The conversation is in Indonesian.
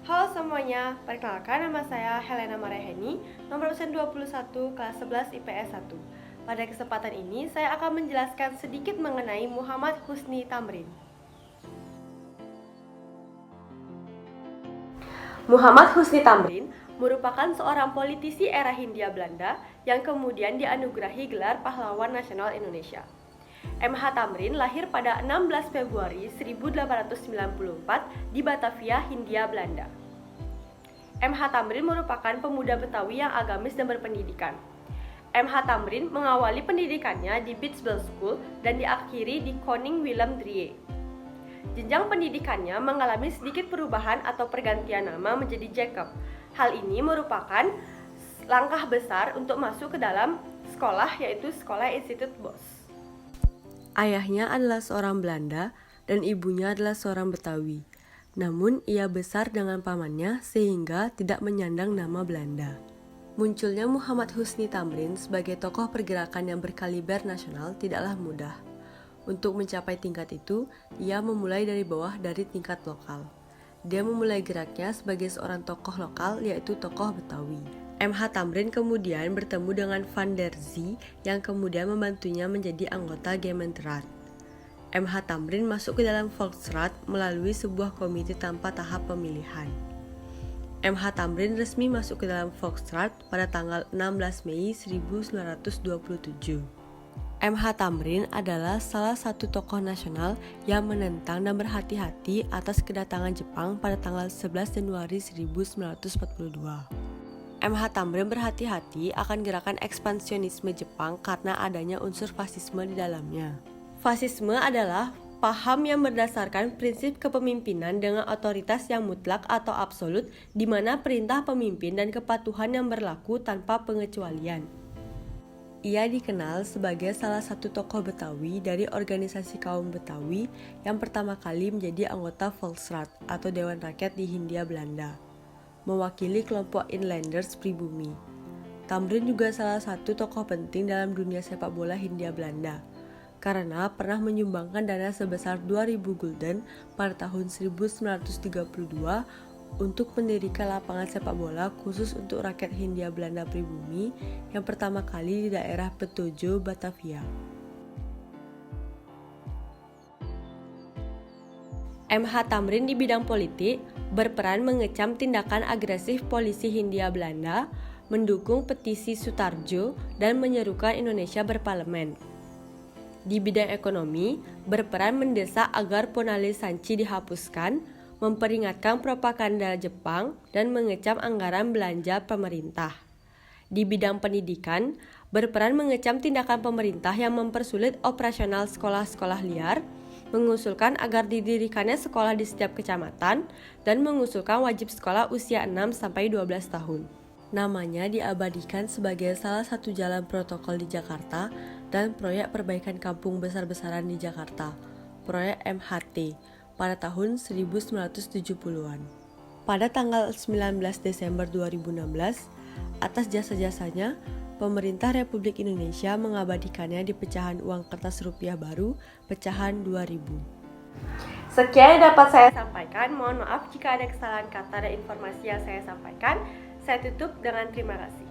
Halo semuanya, perkenalkan nama saya Helena Mareheni, nomor absen 21, kelas 11 IPS 1. Pada kesempatan ini, saya akan menjelaskan sedikit mengenai Muhammad Husni Tamrin. Muhammad Husni Tamrin merupakan seorang politisi era Hindia Belanda yang kemudian dianugerahi gelar Pahlawan Nasional Indonesia. MH Tamrin lahir pada 16 Februari 1894 di Batavia, Hindia Belanda. MH Tamrin merupakan pemuda Betawi yang agamis dan berpendidikan. MH Tamrin mengawali pendidikannya di Bitsbell School dan diakhiri di Koning Willem Drie. Jenjang pendidikannya mengalami sedikit perubahan atau pergantian nama menjadi Jacob. Hal ini merupakan langkah besar untuk masuk ke dalam sekolah, yaitu Sekolah Instituut Bos. Ayahnya adalah seorang Belanda dan ibunya adalah seorang Betawi. Namun ia besar dengan pamannya sehingga tidak menyandang nama Belanda. Munculnya Muhammad Husni Tamrin sebagai tokoh pergerakan yang berkaliber nasional tidaklah mudah. Untuk mencapai tingkat itu, ia memulai dari bawah dari tingkat lokal. Dia memulai geraknya sebagai seorang tokoh lokal, yaitu tokoh Betawi. MH Tamrin kemudian bertemu dengan Van der Zee yang kemudian membantunya menjadi anggota Gemeenteraad. MH Tamrin masuk ke dalam Volksraad melalui sebuah komite tanpa tahap pemilihan. MH Tamrin resmi masuk ke dalam Volksraad pada tanggal 16 Mei 1927. MH Tamrin adalah salah satu tokoh nasional yang menentang dan berhati-hati atas kedatangan Jepang pada tanggal 11 Januari 1942. MH Tamrin berhati-hati akan gerakan ekspansionisme Jepang karena adanya unsur fasisme di dalamnya. Fasisme adalah paham yang berdasarkan prinsip kepemimpinan dengan otoritas yang mutlak atau absolut, di mana perintah pemimpin dan kepatuhan yang berlaku tanpa pengecualian. Ia dikenal sebagai salah satu tokoh Betawi dari organisasi kaum Betawi yang pertama kali menjadi anggota Volksraad atau Dewan Rakyat di Hindia Belanda, mewakili kelompok inlanders pribumi. Tamrin juga salah satu tokoh penting dalam dunia sepak bola Hindia Belanda, karena pernah menyumbangkan dana sebesar 2.000 gulden pada tahun 1932 untuk mendirikan lapangan sepak bola khusus untuk rakyat Hindia Belanda pribumi yang pertama kali di daerah Petojo, Batavia. MH Tamrin di bidang politik berperan mengecam tindakan agresif polisi Hindia Belanda, mendukung petisi Sutarjo, dan menyerukan Indonesia berparlemen. Di bidang ekonomi, berperan mendesak agar Ponale Sanchi dihapuskan, memperingatkan propaganda Jepang, dan mengecam anggaran belanja pemerintah. Di bidang pendidikan, berperan mengecam tindakan pemerintah yang mempersulit operasional sekolah-sekolah liar, mengusulkan agar didirikannya sekolah di setiap kecamatan, dan mengusulkan wajib sekolah usia 6-12 tahun. Namanya diabadikan sebagai salah satu jalan protokol di Jakarta dan proyek perbaikan kampung besar-besaran di Jakarta, proyek MHT, pada tahun 1970-an. Pada tanggal 19 Desember 2016, atas jasa-jasanya, pemerintah Republik Indonesia mengabadikannya di pecahan uang kertas rupiah baru, pecahan 2000. Sekian yang dapat saya sampaikan. Mohon maaf jika ada kesalahan kata dan informasi yang saya sampaikan. Saya tutup dengan terima kasih.